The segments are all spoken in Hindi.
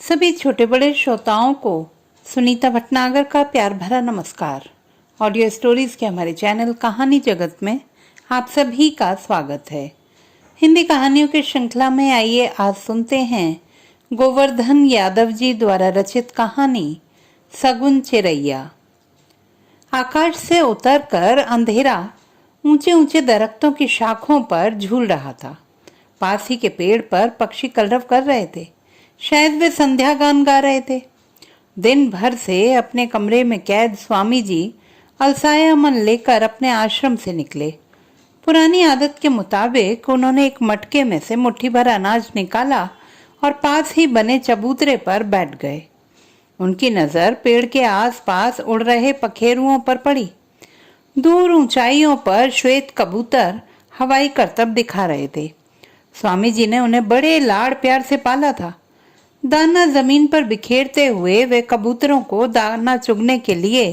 सभी छोटे बड़े श्रोताओं को सुनीता भटनागर का प्यार भरा नमस्कार। ऑडियो स्टोरीज के हमारे चैनल कहानी जगत में आप सभी का स्वागत है। हिंदी कहानियों की श्रृंखला में आइए आज सुनते हैं गोवर्धन यादव जी द्वारा रचित कहानी सगुन चिरैया। आकाश से उतरकर अंधेरा ऊंचे ऊंचे दरख्तों की शाखों पर झूल रहा था। पास ही के पेड़ पर पक्षी कलरव कर रहे थे। शायद वे संध्या गान गा रहे थे। दिन भर से अपने कमरे में कैद स्वामी जी अलसाया मन लेकर अपने आश्रम से निकले। पुरानी आदत के मुताबिक उन्होंने एक मटके में से मुट्ठी भर अनाज निकाला और पास ही बने चबूतरे पर बैठ गए। उनकी नजर पेड़ के आसपास उड़ रहे पखेरुओं पर पड़ी। दूर ऊंचाइयों पर श्वेत कबूतर हवाई करतब दिखा रहे थे। स्वामी जी ने उन्हें बड़े लाड़ प्यार से पाला था। दाना जमीन पर बिखेरते हुए वे कबूतरों को दाना चुगने के लिए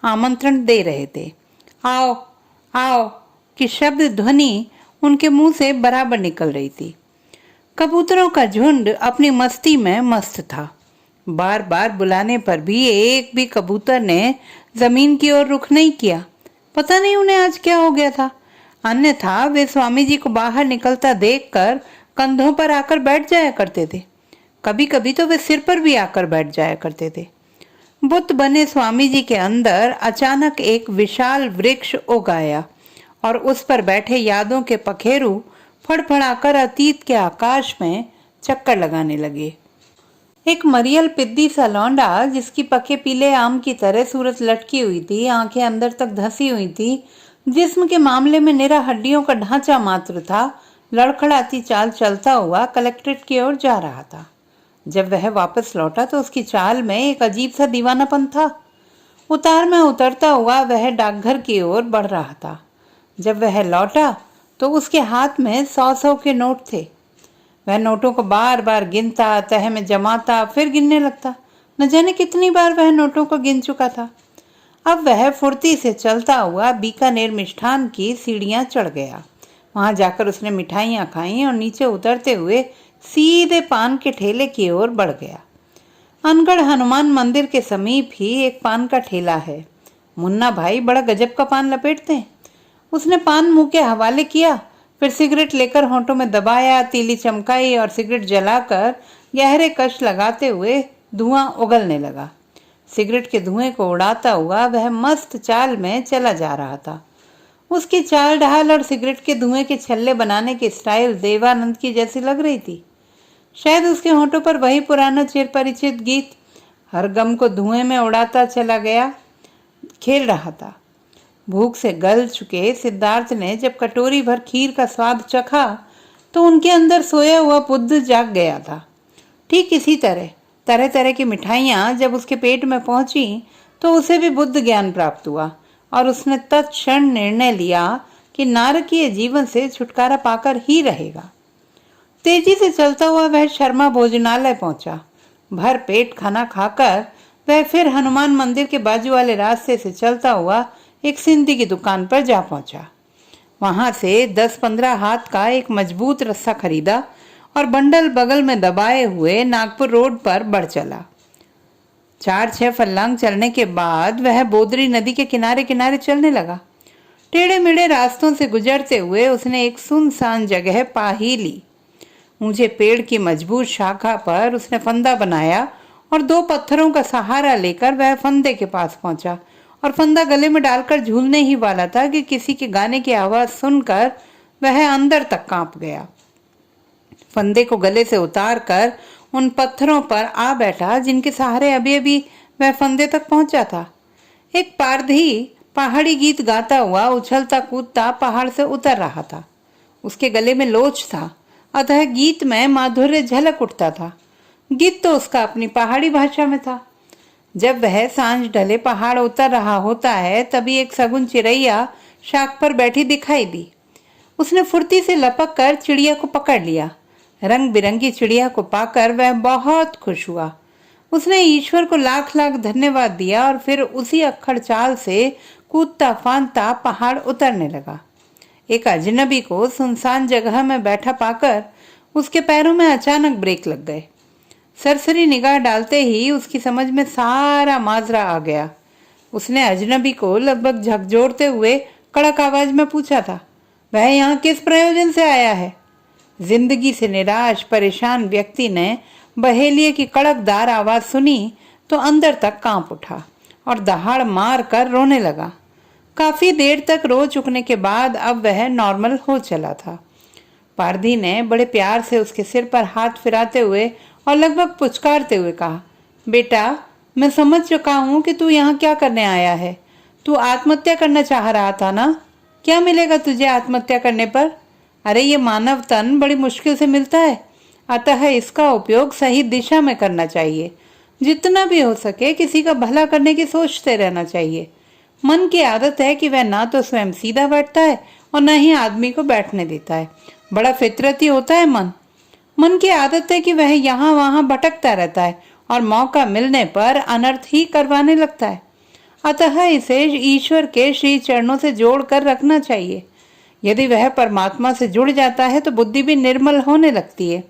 आमंत्रण दे रहे थे। आओ आओ की शब्द ध्वनि उनके मुंह से बराबर निकल रही थी। कबूतरों का झुंड अपनी मस्ती में मस्त था। बार बार बुलाने पर भी एक भी कबूतर ने जमीन की ओर रुख नहीं किया। पता नहीं उन्हें आज क्या हो गया था। अन्यथा वे स्वामी जी को बाहर निकलता देखकर कंधों पर आकर बैठ जाया करते थे। कभी कभी तो वे सिर पर भी आकर बैठ जाया करते थे। बुद्ध बने स्वामी जी के अंदर अचानक एक विशाल वृक्ष उग आया और उस पर बैठे यादों के पखेरु फड़फड़ाकर अतीत के आकाश में चक्कर लगाने लगे। एक मरियल पिद्दी सा लौंडा जिसकी पके पीले आम की तरह सूरत लटकी हुई थी, आंखें अंदर तक धंसी हुई थी, जिस्म के मामले में निरा हड्डियों का ढांचा मात्र था, लड़खड़ाती चाल चलता हुआ कलेक्ट्रेट की ओर जा रहा था। जब वह वापस लौटा तो उसकी चाल में एक अजीब सा दीवानापन था। उतार में उतरता हुआ वह डाकघर की ओर बढ़ रहा था। जब वह लौटा तो उसके हाथ में 100-100 के नोट थे। वह नोटों को बार बार गिनता, तह में जमाता, फिर गिनने लगता। न जाने कितनी बार वह नोटों को गिन चुका था। अब वह फुर्ती से चलता हुआ बीकानेर मिष्ठान की सीढ़ियां चढ़ गया। वहां जाकर उसने मिठाइयां खाई और नीचे उतरते हुए सीधे पान के ठेले की ओर बढ़ गया। अनगढ़ हनुमान मंदिर के समीप ही एक पान का ठेला है। मुन्ना भाई बड़ा गजब का पान लपेटते हैं। उसने पान मुंह के हवाले किया, फिर सिगरेट लेकर होंठों में दबाया, तीली चमकाई और सिगरेट जलाकर गहरे कश लगाते हुए धुआं उगलने लगा। सिगरेट के धुएं को उड़ाता हुआ वह मस्त चाल में चला जा रहा था। उसकी चाल ढाल और सिगरेट के धुएं के छल्ले बनाने की स्टाइल देवानंद की जैसी लग रही थी। शायद उसके होंठों पर वही पुराना चिरपरिचित गीत हर गम को धुएं में उड़ाता चला गया खेल रहा था। भूख से गल चुके सिद्धार्थ ने जब कटोरी भर खीर का स्वाद चखा तो उनके अंदर सोया हुआ बुद्ध जाग गया था। ठीक इसी तरह तरह तरह की मिठाइयाँ जब उसके पेट में पहुंची तो उसे भी बुद्ध ज्ञान प्राप्त हुआ और उसने तत्क्षण निर्णय लिया कि नारकीय जीवन से छुटकारा पाकर ही रहेगा। तेजी से चलता हुआ वह शर्मा भोजनालय पहुंचा। भर पेट खाना खाकर वह फिर हनुमान मंदिर के बाजू वाले रास्ते से चलता हुआ एक सिंधी की दुकान पर जा पहुंचा। वहां से 10-15 हाथ का एक मजबूत रस्सा खरीदा और बंडल बगल में दबाए हुए नागपुर रोड पर बढ़ चला। 4-6 फर्लांग चलने के बाद वह बोदरी नदी के किनारे किनारे चलने लगा। टेढ़े मेढ़े रास्तों से गुजरते हुए उसने एक सुनसान जगह पा ही ली। ऊंचे पेड़ की मजबूत शाखा पर उसने फंदा बनाया और 2 पत्थरों का सहारा लेकर वह फंदे के पास पहुंचा और फंदा गले में डालकर झूलने ही वाला था कि किसी के गाने की आवाज सुनकर वह अंदर तक कांप गया। फंदे को गले से उतारकर उन पत्थरों पर आ बैठा जिनके सहारे अभी अभी वह फंदे तक पहुंचा था। एक पारधी पहाड़ी गीत गाता हुआ उछलता कूदता पहाड़ से उतर रहा था। उसके गले में लोच था, अतः गीत में माधुर्य झलक उठता था। गीत तो उसका अपनी पहाड़ी भाषा में था। जब वह सांझ ढले पहाड़ उतर रहा होता है तभी एक सगुन चिरैया शाख पर बैठी दिखाई दी। उसने फुर्ती से लपक कर चिड़िया को पकड़ लिया। रंग बिरंगी चिड़िया को पाकर वह बहुत खुश हुआ। उसने ईश्वर को लाख लाख धन्यवाद दिया और फिर उसी अक्खड़ चाल से कूदता फांदता पहाड़ उतरने लगा। एक अजनबी को सुनसान जगह में बैठा पाकर उसके पैरों में अचानक ब्रेक लग गए। सरसरी निगाह डालते ही उसकी समझ में सारा माजरा आ गया। उसने अजनबी को लगभग झकझोरते हुए कड़क आवाज में पूछा था, वह यहाँ किस प्रयोजन से आया है? जिंदगी से निराश परेशान व्यक्ति ने बहेलिये की कड़कदार आवाज सुनी तो अंदर तक कांप उठा और दहाड़ मार कर रोने लगा। काफी देर तक रो चुकने के बाद अब वह नॉर्मल हो चला था। पारधी ने बड़े प्यार से उसके सिर पर हाथ फिराते हुए और लगभग पुचकारते हुए कहा, बेटा, मैं समझ चुका हूं कि तू यहाँ क्या करने आया है। तू आत्महत्या करना चाह रहा था ना? क्या मिलेगा तुझे आत्महत्या करने पर? अरे ये मानव तन बड़ी मुश्किल से मिलता है, अतः इसका उपयोग सही दिशा में करना चाहिए। जितना भी हो सके किसी का भला करने की सोचते रहना चाहिए। मन की आदत है कि वह ना तो स्वयं सीधा बैठता है और न ही आदमी को बैठने देता है। बड़ा फितरती होता है मन की आदत है कि वह यहाँ वहाँ भटकता रहता है और मौका मिलने पर अनर्थ ही करवाने लगता है। अतः इसे ईश्वर के श्री चरणों से जोड़ कर रखना चाहिए। यदि वह परमात्मा से जुड़ जाता है तो बुद्धि भी निर्मल होने लगती है,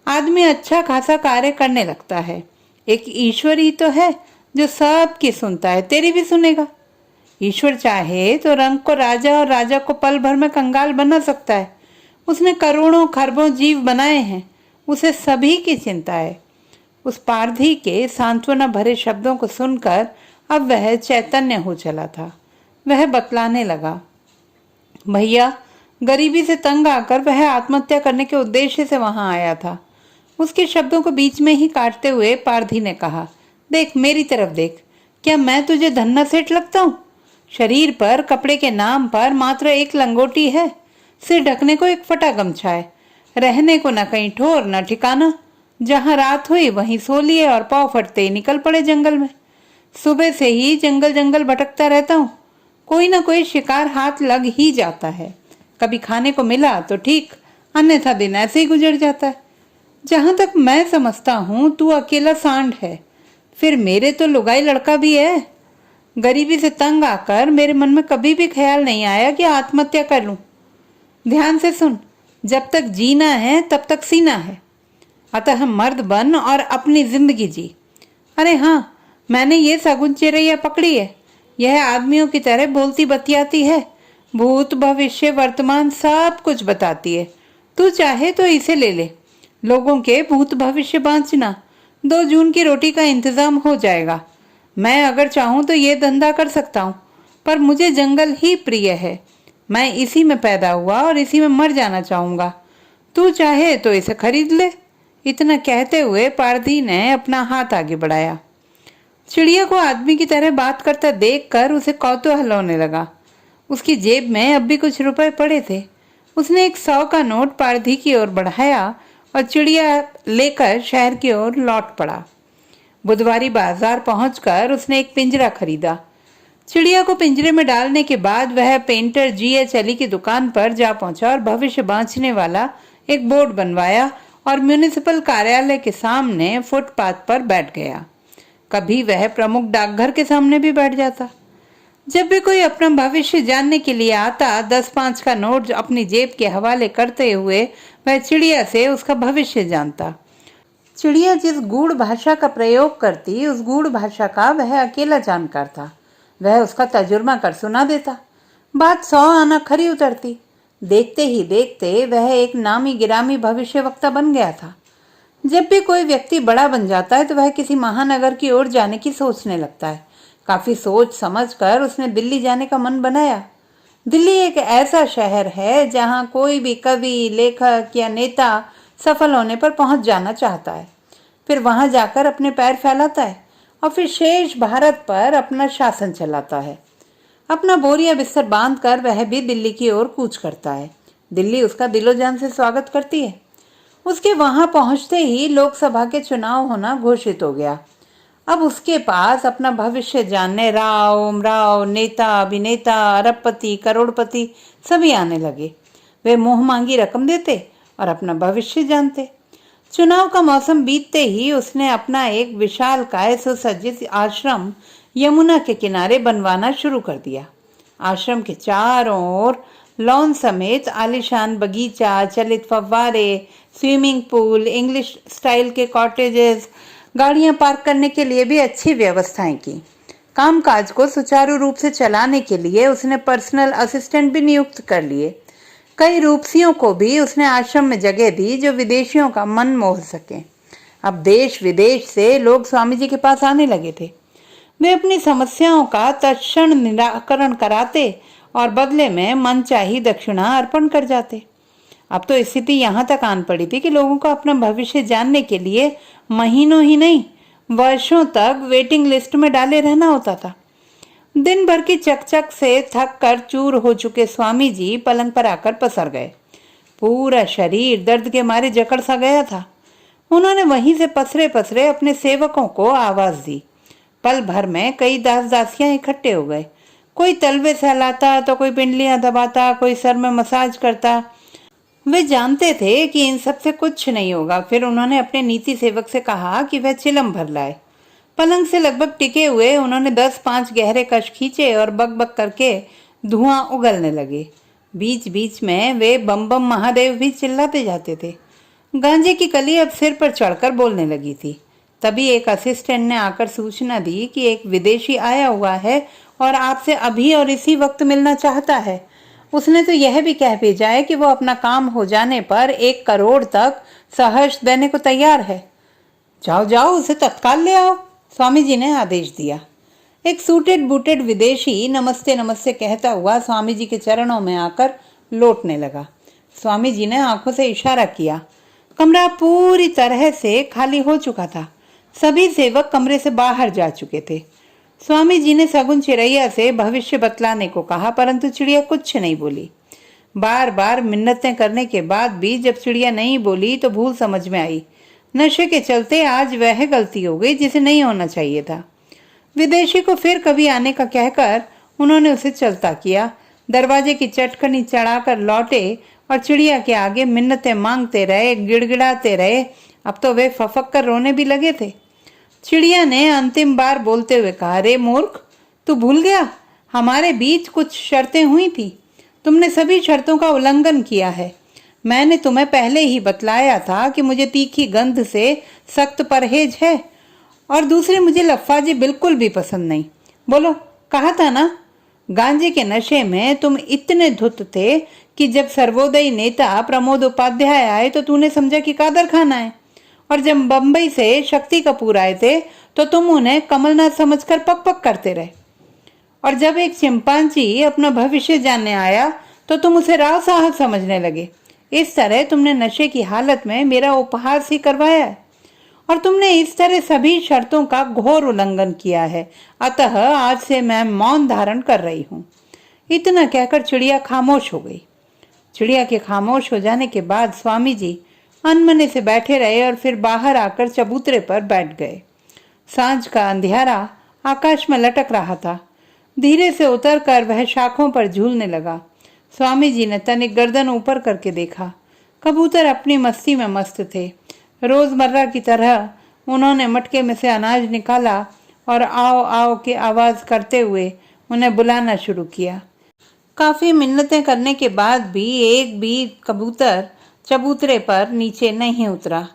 आदमी अच्छा खासा कार्य करने लगता है। एक ईश्वर ही तो है जो सबकी सुनता है, तेरी भी सुनेगा। ईश्वर चाहे तो रंग को राजा और राजा को पल भर में कंगाल बना सकता है। उसने करोड़ों खरबों जीव बनाए हैं, उसे सभी की चिंता है। उस पारधी के सांत्वना भरे शब्दों को सुनकर अब वह चैतन्य हो चला था। वह बतलाने लगा, भैया, गरीबी से तंग आकर वह आत्महत्या करने के उद्देश्य से वहां आया था। उसके शब्दों को बीच में ही काटते हुए पारधी ने कहा, देख, मेरी तरफ देख। क्या मैं तुझे धन्ना सेठ लगता हूँ? शरीर पर कपड़े के नाम पर मात्र एक लंगोटी है, सिर ढकने को एक फटा गमछा है, रहने को न कहीं ठोर न ठिकाना। जहां रात हुई वहीं सो लिए और पाँव फटते ही निकल पड़े जंगल में। सुबह से ही जंगल जंगल भटकता रहता हूँ, कोई ना कोई शिकार हाथ लग ही जाता है। कभी खाने को मिला तो ठीक, अन्यथा दिन ऐसे ही गुजर जाता है। जहां तक मैं समझता हूँ तू अकेला सांड है, फिर मेरे तो लुगाई लड़का भी है। गरीबी से तंग आकर मेरे मन में कभी भी ख्याल नहीं आया कि आत्महत्या कर लूं। ध्यान से सुन, जब तक जीना है तब तक सीना है, अतः मर्द बन और अपनी जिंदगी जी। अरे हाँ, मैंने ये सगुन चिरैया पकड़ी है। यह आदमियों की तरह बोलती बतियाती है, भूत भविष्य वर्तमान सब कुछ बताती है। तू चाहे तो इसे ले ले, लोगों के भूत भविष्य बांचना, 2 जून की रोटी का इंतजाम हो जाएगा। मैं अगर चाहूं तो ये धंधा कर सकता हूं, पर मुझे जंगल ही प्रिय है। मैं इसी में पैदा हुआ और इसी में मर जाना चाहूंगा। तू चाहे तो इसे खरीद ले। इतना कहते हुए पारधी ने अपना हाथ आगे बढ़ाया। चिड़िया को आदमी की तरह बात करता देखकर उसे कौतूहल होने लगा। उसकी जेब में अब भी कुछ रुपए पड़े थे। उसने एक 100 का नोट पारधी की ओर बढ़ाया और चिड़िया लेकर शहर की ओर लौट पड़ा। बुधवारी बाजार पहुंचकर उसने एक पिंजरा खरीदा। चिड़िया को पिंजरे में डालने के बाद वह पेंटर G.H. अली की दुकान पर जा पहुंचा और भविष्य बांचने वाला एक बोर्ड बनवाया और म्युनिसिपल कार्यालय के सामने फुटपाथ पर बैठ गया। कभी वह प्रमुख डाकघर के सामने भी बैठ जाता। जब भी कोई अपना भविष्य जानने के लिए आता, 10-5 का नोट अपनी जेब के हवाले करते हुए वह चिड़िया से उसका भविष्य जानता। चिड़िया जिस गूढ़ भाषा का प्रयोग करती, उस गूढ़ भाषा का वह अकेला जानकार था। वह उसका तजुर्बा कर सुना देता। बात 100 आना खरी उतरती। देखते ही देखते वह एक नामी गिरामी भविष्यवक्ता बन गया था। जब भी कोई व्यक्ति बड़ा बन जाता है तो वह किसी महानगर की ओर जाने की सोचने लगता है। काफी सोच समझकर उसने दिल्ली जाने का मन बनाया। दिल्ली एक ऐसा शहर है जहां कोई भी कवि, लेखक या नेता सफल होने पर पहुंच जाना चाहता है, फिर वहां जाकर अपने पैर फैलाता है और फिर शेष भारत पर अपना शासन चलाता है। अपना बोरिया बिस्तर बांध कर वह भी दिल्ली की ओर कूच करता है। दिल्ली उसका दिलो जान से स्वागत करती है। उसके वहां पहुंचते ही लोकसभा के चुनाव होना घोषित हो गया। अब उसके पास अपना भविष्य जानने राव, नेता, अभिनेता, अरबपति, करोड़पति सभी आने लगे। वे मुंह मांगी रकम देते और अपना भविष्य जानते। चुनाव का मौसम बीतते ही उसने अपना एक विशालकाय सुसज्जित आश्रम यमुना के किनारे बनवाना शुरू कर दिया। आश्रम के चारों ओर लॉन समेत आलीशान बगीचा, चलित फव्वारे, स्विमिंग पूल, इंग्लिश स्टाइल के कॉटेजेस, गाड़ियां पार्क करने के लिए भी अच्छी व्यवस्थाएं की। कामकाज को सुचारू रूप से चलाने के लिए उसने पर्सनल असिस्टेंट भी नियुक्त कर लिए। कई रूपसियों को भी उसने आश्रम में जगह दी जो विदेशियों का मन मोह सके। अब देश विदेश से लोग स्वामी जी के पास आने लगे थे। वे अपनी समस्याओं का तत्क्षण निराकरण कराते और बदले में मनचाही दक्षिणा अर्पण कर जाते। अब तो स्थिति यहाँ तक आन पड़ी थी कि लोगों को अपना भविष्य जानने के लिए महीनों ही नहीं, वर्षों तक वेटिंग लिस्ट में डाले रहना होता था। दिन भर की चकचक से थक कर चूर हो चुके स्वामी जी पलंग पर आकर पसर गए। पूरा शरीर दर्द के मारे जकड़ सा गया था। उन्होंने वहीं से पसरे पसरे अपने सेवकों को आवाज दी। पल भर में कई दास दासियां इकट्ठे हो गए। कोई तलवे सहलाता तो कोई पिंडलियां दबाता, कोई सर में मसाज करता। वे जानते थे कि इन सब से कुछ नहीं होगा। फिर उन्होंने अपने नीति सेवक से कहा कि वह चिलम भर लाए। पलंग से लगभग टिके हुए उन्होंने 10-5 गहरे कश खींचे और बक बक करके धुआं उगलने लगे। बीच बीच में वे बम बम महादेव भी चिल्लाते जाते थे। गांजे की कली अब सिर पर चढ़कर बोलने लगी थी। तभी एक असिस्टेंट ने आकर सूचना दी कि एक विदेशी आया हुआ है और आपसे अभी और इसी वक्त मिलना चाहता है। उसने तो यह भी कह भेजा है कि वो अपना काम हो जाने पर 1 करोड़ तक सहर्ष देने को तैयार है। जाओ जाओ, उसे तत्काल ले आओ, स्वामी जी ने आदेश दिया। एक सूटेड बूटेड विदेशी नमस्ते नमस्ते कहता हुआ स्वामी जी के चरणों में आकर लौटने लगा। स्वामी जी ने आंखों से इशारा किया। कमरा पूरी तरह से खाली हो चुका था। सभी सेवक कमरे से बाहर जा चुके थे। स्वामी जी ने सगुन चिड़ैया से भविष्य बतलाने को कहा, परंतु चिड़िया कुछ नहीं बोली। बार बार मिन्नतें करने के बाद भी जब चिड़िया नहीं बोली तो भूल समझ में आई। नशे के चलते आज वह गलती हो गई जिसे नहीं होना चाहिए था। विदेशी को फिर कभी आने का कहकर उन्होंने उसे चलता किया। दरवाजे की चटकनी चढ़ाकर लौटे और चिड़िया के आगे मिन्नतें मांगते रहे, गिड़गिड़ाते रहे। अब तो वे फफक कर रोने भी लगे थे। चिड़िया ने अंतिम बार बोलते हुए कहा, अरे मूर्ख, तू भूल गया, हमारे बीच कुछ शर्तें हुई थी। तुमने सभी शर्तों का उल्लंघन किया है। मैंने तुम्हें पहले ही बतलाया था कि मुझे तीखी गंध से सख्त परहेज है और दूसरे मुझे लफ्फाजी बिल्कुल भी पसंद नहीं। बोलो, कहा था ना। गांजे के नशे में तुम इतने धुत थे कि जब सर्वोदयी नेता प्रमोद उपाध्याय आए तो तूने समझा कि कादर खान आए, और जब बंबई से शक्ति कपूर आए थे तो तुम उन्हें कमलनाथ समझकर पक पक करते रहे, और जब एक चिंपांजी अपना भविष्य जानने आया तो तुम उसे राव साहब समझने लगे। इस तरह तुमने नशे की हालत में मेरा उपहास ही करवाया है और तुमने इस तरह सभी शर्तों का घोर उल्लंघन किया है। अतः आज से मैं मौन धारण कर रही हूँ। इतना कहकर चिड़िया खामोश हो गई। चिड़िया के खामोश हो जाने के बाद स्वामी जी अनमने से बैठे रहे और फिर बाहर आकर चबूतरे पर बैठ गए। सांझ का अंधियारा आकाश में लटक रहा था। धीरे से उतरकर वह शाखों पर झूलने लगा। स्वामी जी ने तनिक गर्दन ऊपर करके देखा। कबूतर अपनी मस्ती में मस्त थे। रोजमर्रा की तरह उन्होंने मटके में से अनाज निकाला और आओ आओ की आवाज करते हुए उन्हें बुलाना शुरू किया। काफी मिन्नतें करने के बाद भी एक भी कबूतर चबूतरे पर नीचे नहीं उतरा।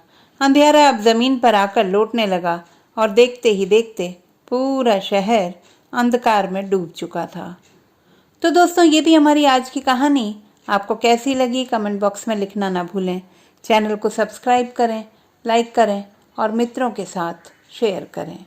अंधेरा अब जमीन पर आकर लौटने लगा और देखते ही देखते पूरा शहर अंधकार में डूब चुका था। तो दोस्तों, ये थी हमारी आज की कहानी। आपको कैसी लगी कमेंट बॉक्स में लिखना ना भूलें। चैनल को सब्सक्राइब करें, लाइक करें और मित्रों के साथ शेयर करें।